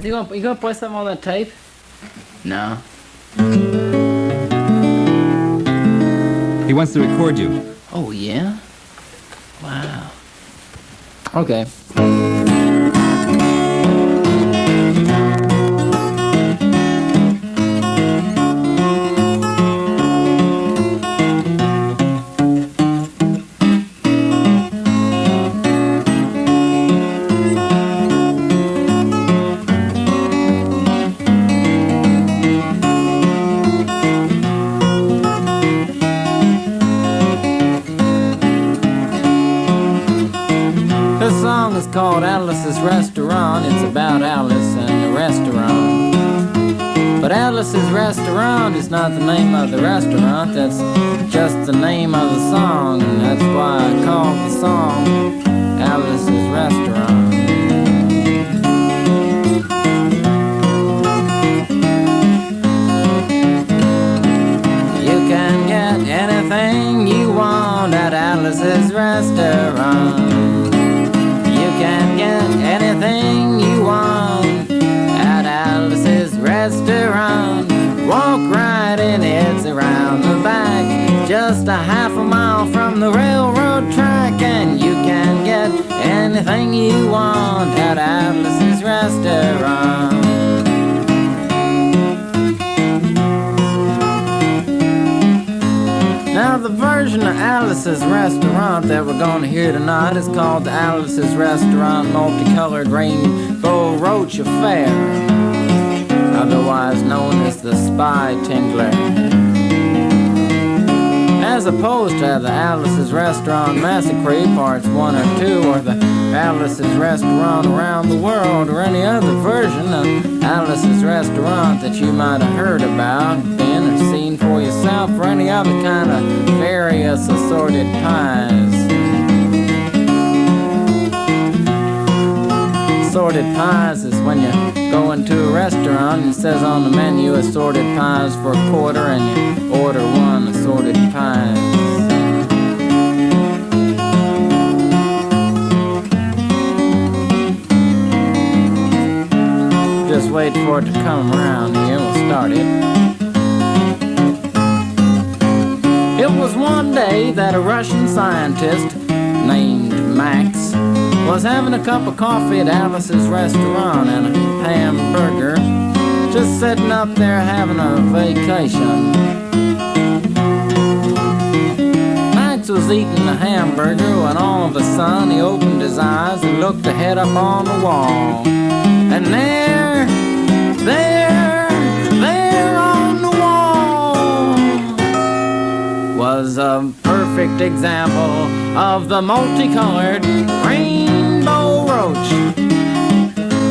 You gonna play something on that tape? No. He wants to record you. Oh, yeah? Wow. Okay. This song is called Alice's Restaurant. It's about Alice and the restaurant. But Alice's Restaurant is not the name of the restaurant. That's just the name of the song. That's why I called the song Alice's Restaurant. You can get anything you want at Alice's Restaurant. You can get anything you want at Alice's Restaurant. Walk right in, it's around the back, just a half a mile from the railroad track. And you can get anything you want at Alice's Restaurant. Now the version of Alice's Restaurant that we're gonna hear tonight is called the Alice's Restaurant Multicolored Rainbow Roach Affair, otherwise known as the Spy Tingler, as opposed to the Alice's Restaurant Massacre Parts 1 or 2, or the Alice's Restaurant Around the World, or any other version of Alice's Restaurant that you might have heard about, been or seen for yourself, or any other kind of various assorted pies. Assorted pies is when you go into a restaurant and it says on the menu assorted pies for a quarter, and you order one assorted pies. Just wait for it to come around here, we'll start it. It was one day that a Russian scientist named Max was having a cup of coffee at Alice's Restaurant and a hamburger, just sitting up there having a vacation. Max was eating the hamburger when all of a sudden he opened his eyes and looked ahead up on the wall. And there on the wall was a perfect example of the multicolored rainbow roach.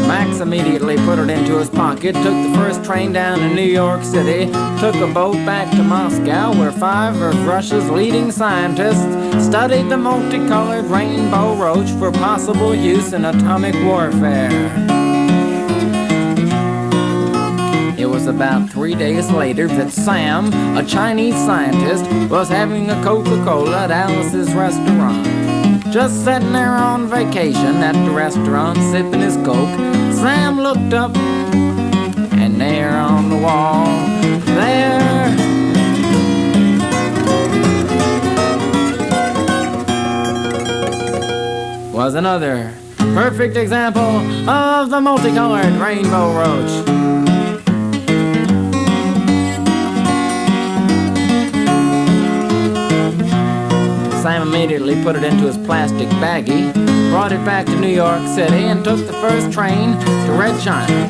Max immediately put it into his pocket, took the first train down to New York City, took a boat back to Moscow, where 5 of Russia's leading scientists studied the multicolored rainbow roach for possible use in atomic warfare. It was about 3 days later that Sam, a Chinese scientist, was having a Coca-Cola at Alice's Restaurant. Just sitting there on vacation at the restaurant, sipping his Coke, Sam looked up, and there on the wall, there was another perfect example of the multicolored rainbow roach. Sam immediately put it into his plastic baggie, brought it back to New York City, and took the first train to Red China,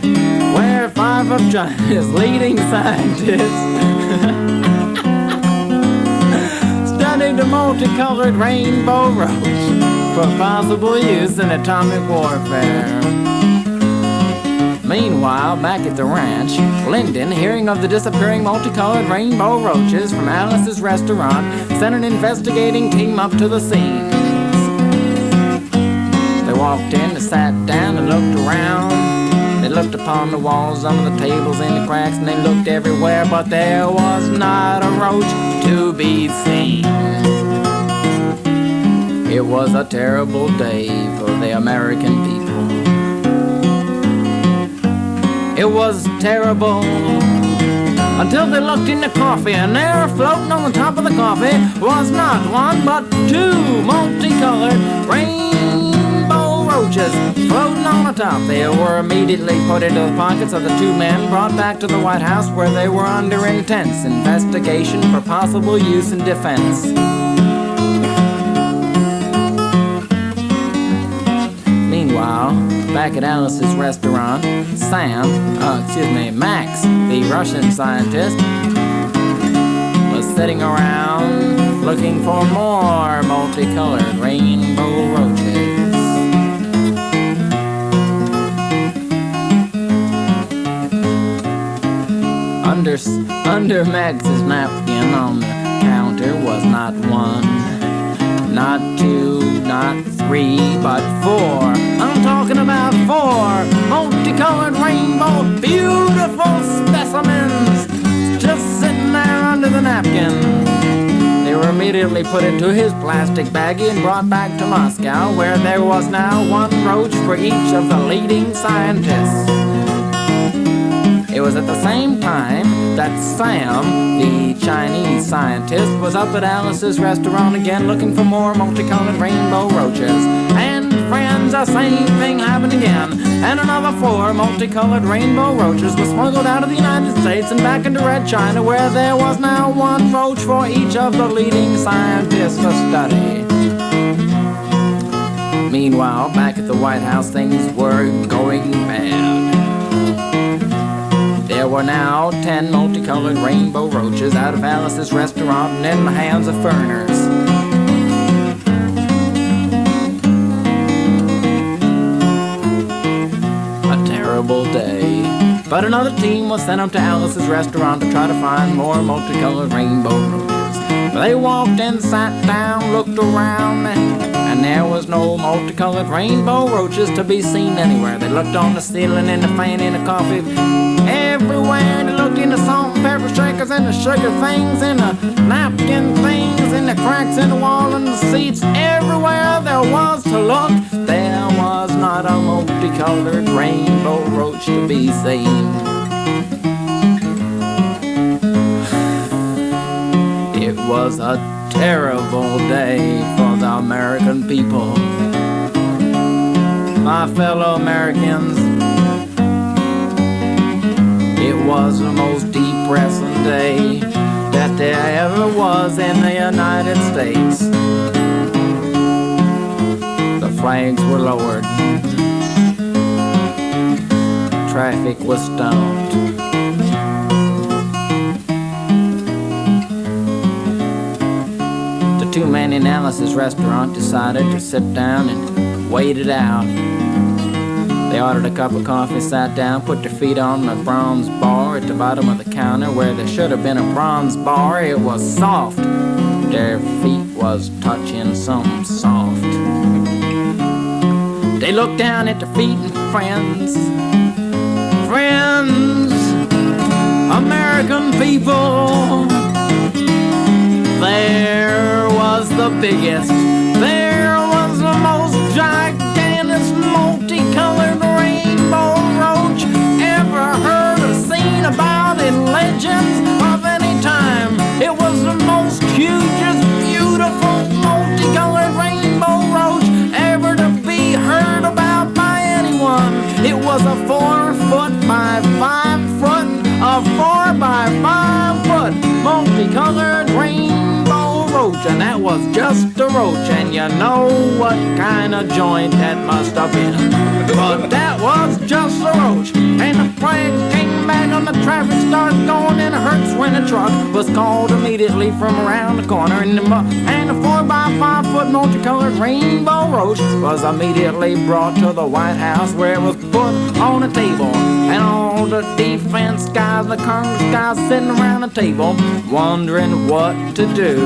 where 5 of China's leading scientists studied the multicolored rainbow roach for possible use in atomic warfare. Meanwhile, back at the ranch, Lyndon, hearing of the disappearing multicolored rainbow roaches from Alice's Restaurant, sent an investigating team up to the scene. They walked in, they sat down and looked around. They looked upon the walls, under the tables, in the cracks, and they looked everywhere, but there was not a roach to be seen. It was a terrible day for the American people. It was terrible until they looked in the coffee, and there, floating on the top of the coffee, was not one but two multicolored rainbow roaches floating on the top. They were immediately put into the pockets of the two men, brought back to the White House, where they were under intense investigation for possible use in defense. Meanwhile, back at Alice's restaurant, Max, the Russian scientist, was sitting around looking for more multicolored rainbow roaches. Under Max's napkin on the counter was not one, not two, not three, but four. I'm talking about four multicolored rainbow, beautiful specimens just sitting there under the napkin. They were immediately put into his plastic baggie and brought back to Moscow, where there was now one roach for each of the leading scientists. It was at the same time that Sam, the Chinese scientist, was up at Alice's restaurant again looking for more multicolored rainbow roaches. And friends, the same thing happened again. And another four multicolored rainbow roaches were smuggled out of the United States and back into Red China, where there was now one roach for each of the leading scientists to study. Meanwhile, back at the White House, things were going bad. There were now 10 multicolored rainbow roaches out of Alice's restaurant and in the hands of foreigners. A terrible day. But another team was sent up to Alice's restaurant to try to find more multicolored rainbow roaches. They walked in, sat down, looked around, and there was no multicolored rainbow roaches to be seen anywhere. They looked on the ceiling, in the fan, in the coffee, everywhere. They looked in the salt and pepper shakers and the sugar things and the napkin things and the cracks in the wall and the seats. Everywhere there was to look, there was not a multicolored rainbow roach to be seen. It was a terrible day for the American people. My fellow Americans, it was the most depressing day that there ever was in the United States. The flags were lowered. Traffic was stopped. The two men in Alice's restaurant decided to sit down and wait it out. They ordered a cup of coffee, sat down, put their feet on the bronze bar at the bottom of the counter where there should have been a bronze bar. It was soft. Their feet was touching something soft. They looked down at their feet and friends, American people, there was the biggest, there was the most gigantic multicolored rainbow roach ever heard or seen about in legends of any time. It was the most hugest, beautiful multicolored rainbow roach ever to be heard about by anyone. It was a 4 foot by 5 foot, a 4 by 5 foot multicolored rainbow roach, and that was just a roach, and you know what kind of joint that must have been. But that was just a roach, and the flag came back on the traffic started going, and it hurts when a truck was called immediately from around the corner, and the 4 by 5 foot multicolored rainbow roach was immediately brought to the White House, where it was put on a table, and all the defense guys, the Congress guys sitting around the table wondering what to do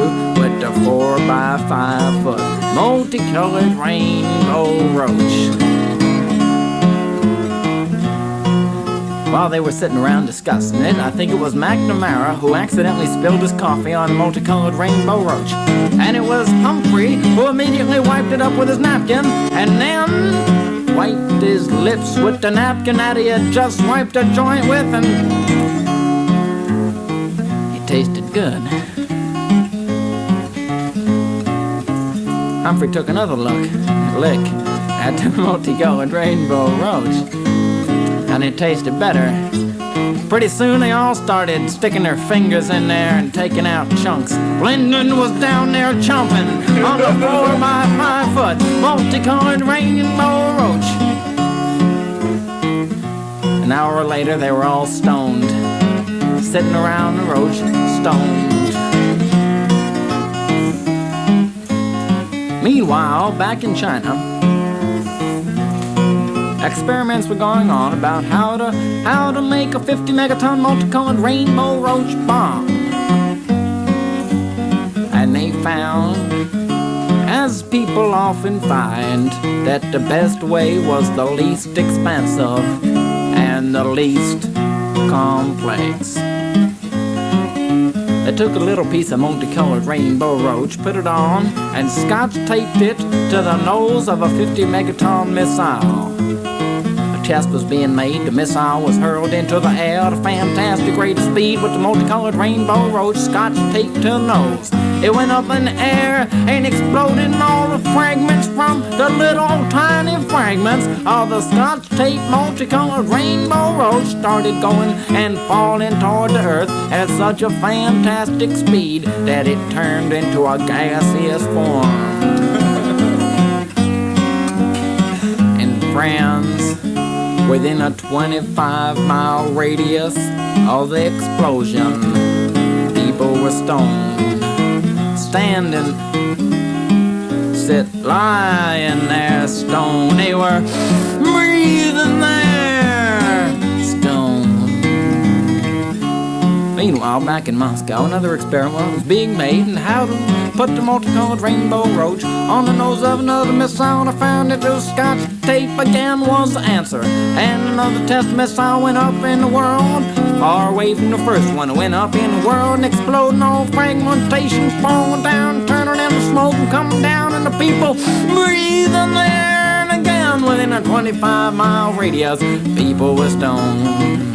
with the 4 by 5 foot multicolored rainbow roach. While they were sitting around discussing it, I think it was McNamara who accidentally spilled his coffee on a multicolored rainbow roach. And it was Humphrey who immediately wiped it up with his napkin, and then wiped his lips with the napkin that he had just wiped a joint with, and he tasted good. Humphrey took another lick at the multicolored rainbow roach, and it tasted better. Pretty soon they all started sticking their fingers in there and taking out chunks. Lyndon was down there chomping on the 4 by 5 foot multicolored rainbow roach. An hour later they were all stoned, sitting around the roach, stoned. Meanwhile, back in China, experiments were going on about how to make a 50 megaton multicolored rainbow roach bomb. And they found, as people often find, that the best way was the least expensive and the least complex. They took a little piece of multicolored rainbow roach, put it on, and scotch taped it to the nose of a 50 megaton missile. A test was being made. The missile was hurled into the air at a fantastic rate of speed with the multicolored rainbow roach scotch taped to the nose. It went up in the air and exploded, and all the fragments from the little tiny fragments of the scotch tape multicolored rainbow roach started going and falling toward the earth at such a fantastic speed that it turned into a gaseous form. And friends, within a 25-mile radius of the explosion, people were stoned. Standing, lying there, stoned. They were breathing there, stoned. Meanwhile, back in Moscow, another experiment was being made in how to put the multicolored rainbow roach on the nose of another missile. I found that the scotch tape again was the answer. And another test missile went up in the world, far away from the first one. It went up in the world and exploding, all fragmentations falling down, turning into smoke and coming down, and the people breathing there. And again, within a 25-mile radius, people were stoned.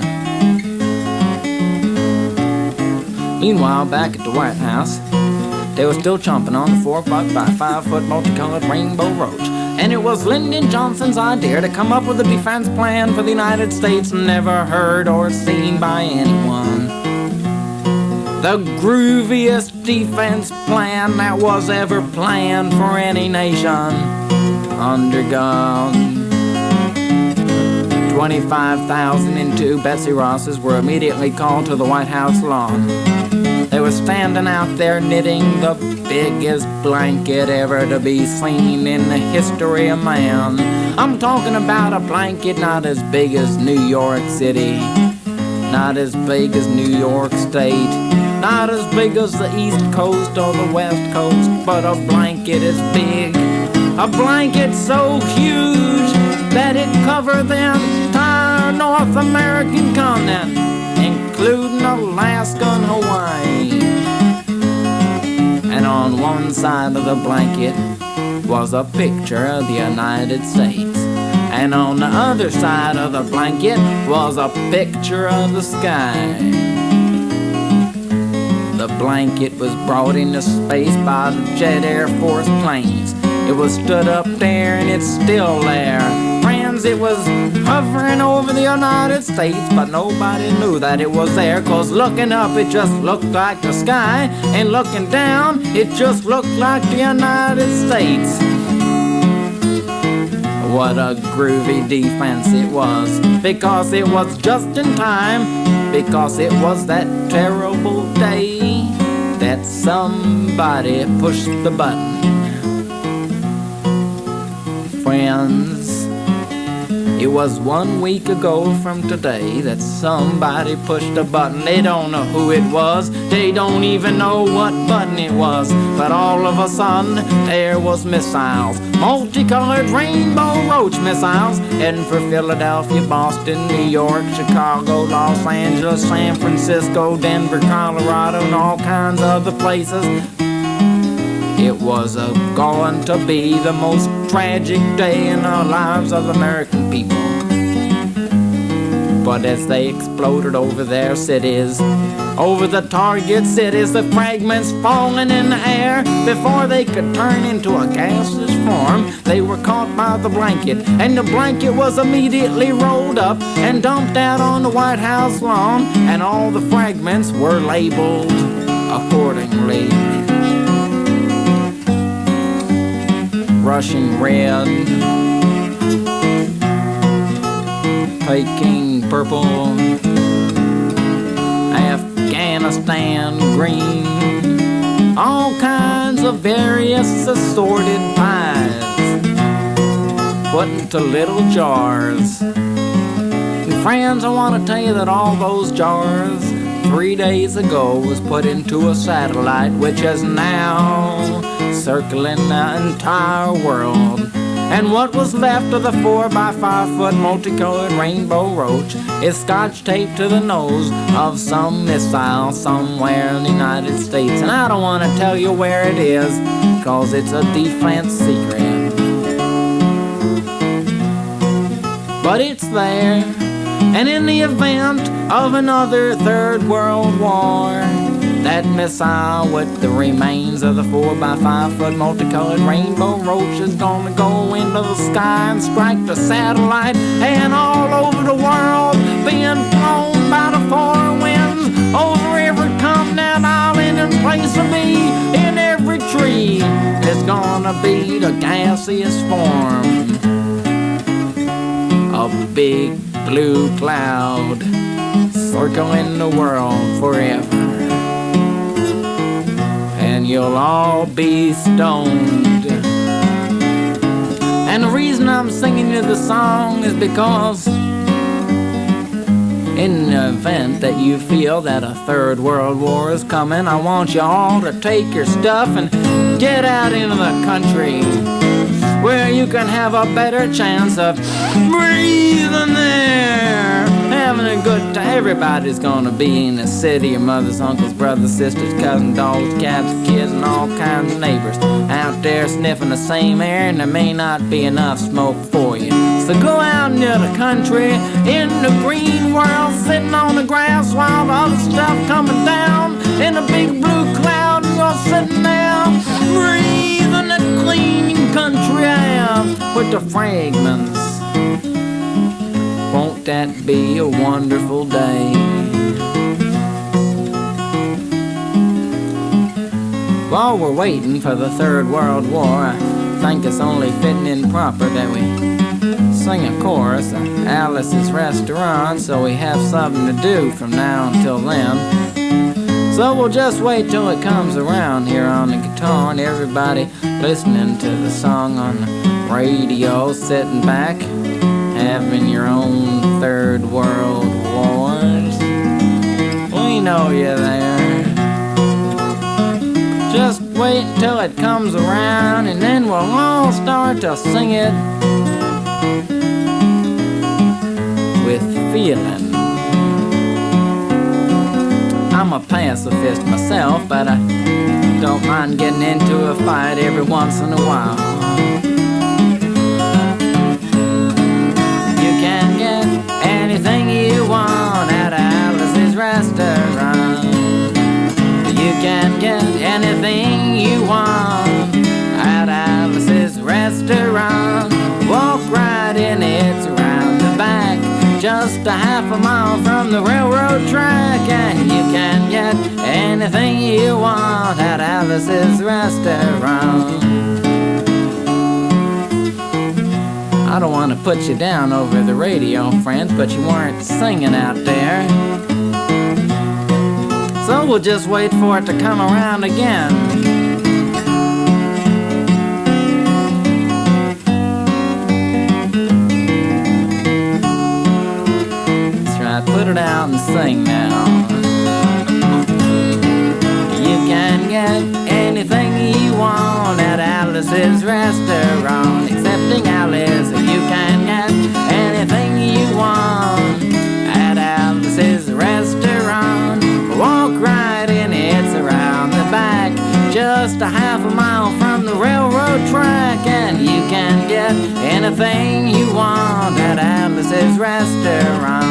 Meanwhile, back at the White House, they were still chomping on the 4 by 5 foot multicolored rainbow roach. And it was Lyndon Johnson's idea to come up with a defense plan for the United States never heard or seen by anyone. The grooviest defense plan that was ever planned for any nation under God. 25,002 Betsy Rosses were immediately called to the White House lawn. They were standing out there knitting the biggest blanket ever to be seen in the history of man. I'm talking about a blanket not as big as New York City, not as big as New York State, not as big as the East Coast or the West Coast, but a blanket as big, a blanket so huge that it covered the entire North American continent, including Alaska and Hawaii. And on one side of the blanket was a picture of the United States, and on the other side of the blanket was a picture of the sky. The blanket was brought into space by the Jet Air Force planes. It was stood up there and it's still there. Friends, it was hovering over the United States, but nobody knew that it was there, 'cause looking up it just looked like the sky, and looking down it just looked like the United States. What a groovy defense it was, because it was just in time, because it was that terrible day that somebody pushed the button. Friends, it was 1 week ago from today that somebody pushed a button. They don't know who it was, they don't even know what button it was, but all of a sudden there was missiles, multicolored rainbow roach missiles, heading for Philadelphia, Boston, New York, Chicago, Los Angeles, San Francisco, Denver, Colorado, and all kinds of other places. It was going to be the most tragic day in the lives of American people. But as they exploded over their cities, over the target cities, the fragments falling in the air, before they could turn into a gaseous form, they were caught by the blanket, and the blanket was immediately rolled up and dumped out on the White House lawn, and all the fragments were labeled accordingly. Russian red, Peking purple, Afghanistan green, all kinds of various assorted pies put into little jars. And friends, I want to tell you that all those jars 3 days ago was put into a satellite, which is now circling the entire world. And what was left of the 4x5-foot multicolored rainbow roach is scotch taped to the nose of some missile somewhere in the United States. And I don't want to tell you where it is, cause it's a defense secret. But it's there, and in the event of another third world war, that missile with the remains of the 4x5-foot multicolored rainbow roach is gonna go into the sky and strike the satellite, and all over the world, being flown by the four winds, over every continent, island, and place to be, in every tree, is gonna be the gaseous form. A big blue cloud circling the world forever. And you'll all be stoned. And the reason I'm singing you the song is because in the event that you feel that a third world war is coming, I want you all to take your stuff and get out into the country where you can have a better chance of breathing there, having a good time. Everybody's gonna be in the city, your mothers, uncles, brothers, sisters, cousins, dogs, cats, kids, and all kinds of neighbors out there sniffing the same air, and there may not be enough smoke for you. So go out into the country, in the green world, sitting on the grass while the other stuff coming down in a big blue cloud, and you're sitting there breathing that clean country air with the fragments. Won't that be a wonderful day? While we're waiting for the Third World War, I think it's only fitting and proper that we sing a chorus of Alice's Restaurant, so we have something to do from now until then. So we'll just wait till it comes around here on the guitar, and everybody listening to the song on the radio, sitting back, having your own third world wars. We know you're there. Just wait till it comes around, and then we'll all start to sing it with feeling. I'm a pacifist myself, but I don't mind getting into a fight every once in a while. You can get anything you want at Alice's Restaurant. You can get anything you want at Alice's Restaurant. Walk right in, it's around the back, just a half a mile from the railroad track, and you can get anything you want at Alice's Restaurant. I don't want to put you down over the radio, friends, but you weren't singing out there. So we'll just wait for it to come around again. Put it out and sing now. You can get anything you want at Alice's Restaurant. Excepting Alice, you can get anything you want at Alice's Restaurant. Walk right in, it's around the back, just a half a mile get anything you want at Alice's restaurant.